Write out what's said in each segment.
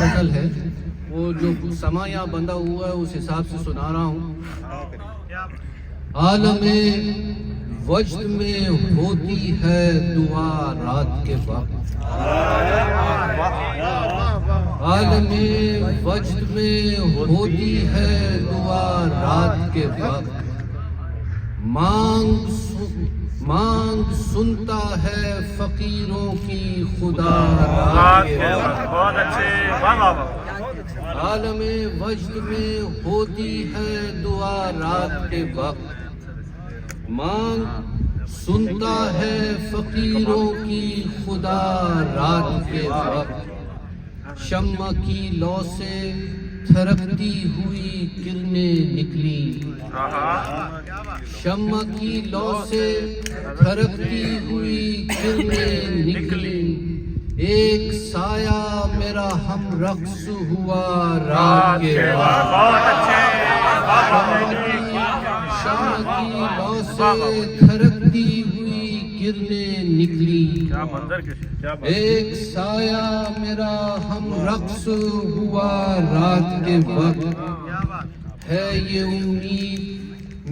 غزل ہے وہ جو سما یہاں بندہ ہوا ہے اس حساب سے سنا رہا ہوں. عالم وجد میں ہوتی ہے دعا رات کے وقت، عالم وجد میں ہوتی ہے دعا رات کے وقت، مانگ سنتا ہے فقیروں کی خدا رات کے وقت. عالم وجد میں ہوتی ہے دعا رات کے وقت، مانگ سنتا ہے فقیروں کی خدا رات کے وقت. شمع کی لو سے تھرکتی ہوئی کرنیں نکلی، شمع کی لو سے تھرکتی ہوئی کرنیں نکلی، ایک سایہ میرا ہم رقص ہوا رات کے وقت. شمع کی لو سے تھرکتی ہوئی کرنیں نکلی، ایک سایہ میرا ہم رقص ہوا رات کے وقت. ہے یہ امید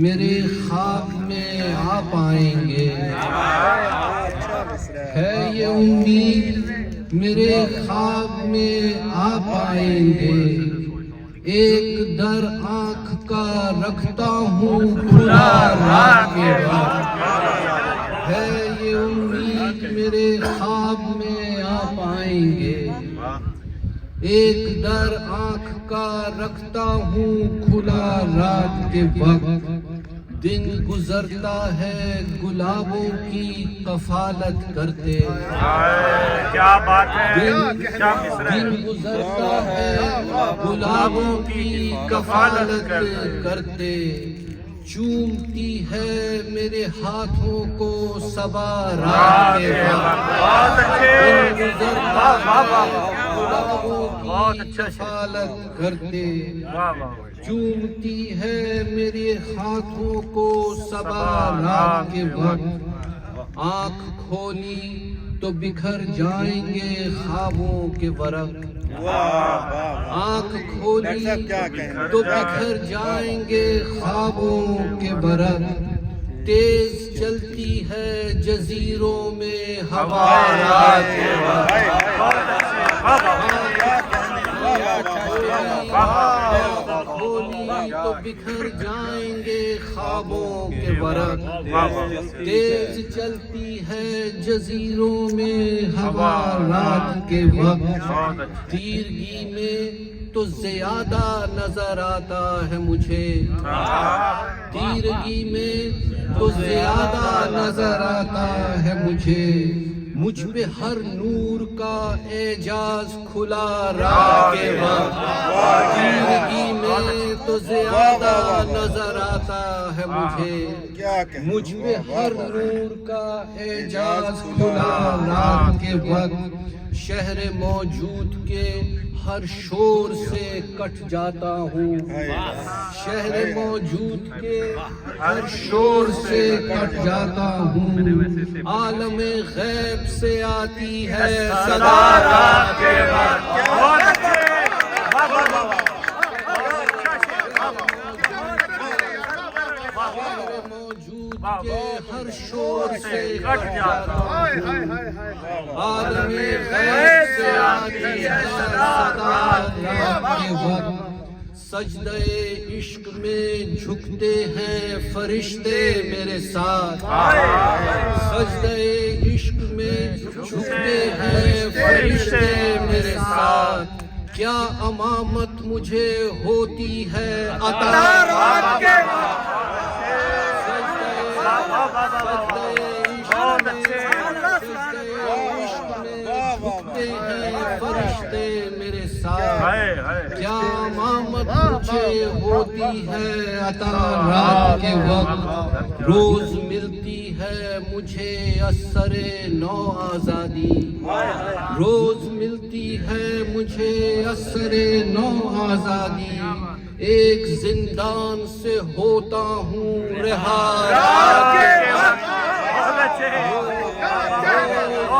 میرے خواب میں آ پائیں گے، ہے یہ امید میرے خواب میں آ پائیں گے، ایک در آنکھ کا رکھتا ہوں کھلا رات کے وقت. ہے یہ امید میرے خواب میں آ پائیں گے، ایک در آنکھ کا رکھتا ہوں کھلا رات کے وقت. دن گزرتا ہے گلابوں کی کفالت کرتے، کیا بات ہے، دن گزرتا ہے گلابوں کی کفالت کرتے، چومتی ہے میرے ہاتھوں کو صبا رات کے وقت. دن گزرتا ہے گلابوں کی کفالت کرتے، چومتی ہے میرے ہاتھوں کو صبا رات کے وقت. آنکھ کھولی تو بکھر جائیں گے خوابوں کے ورق، آنکھ کھولی تو بکھر جائیں گے خوابوں کے ورق. تیز چلتی ہے جزیروں میں ہوا رات کے وقت، کھولی تو بکھر جائیں گے خوابوں کے ورق. تیز چلتی ہے جزیروں میں ہوا رات کے وقت. تیرگی میں تو زیادہ نظر آتا ہے مجھے، تیرگی میں تو زیادہ نظر آتا ہے مجھے، مجھ پہ ہر نور کا اعجاز کھلا رات کے وقت. تیرگی میں تو زیادہ نظر آتا ہے مجھے، مجھ پہ ہر نور کا اعجاز کھلا رات کے وقت. شہر موجود کے ہر شور سے کٹ جاتا ہوں، شہر موجود کے ہر شور سے کٹ جاتا ہوں، عالم غیب سے آتی ہے صدا رات کے وقت. موجود کے ہر شور سے کٹ جاتا ہوں، عالم غیب سے آتی ہے صدا رات کے وقت. سجدہ عشق میں جھکتے ہیں فرشتے میرے ساتھ، سجدہ عشق میں جھکتے ہیں فرشتے میرے ساتھ. کیا امامت مجھے ہوتی ہے عطا رات کے وقت. فرشتے میرے ساتھ، کیا امامت مجھے ہوتی ہے عطا رات کے وقت. روز ملتی ہے مجھے اثر نو آزادی، روز ملتی ہے مجھے اثر نو آزادی، ایک زندان سے ہوتا ہوں رہا رات کے وقت.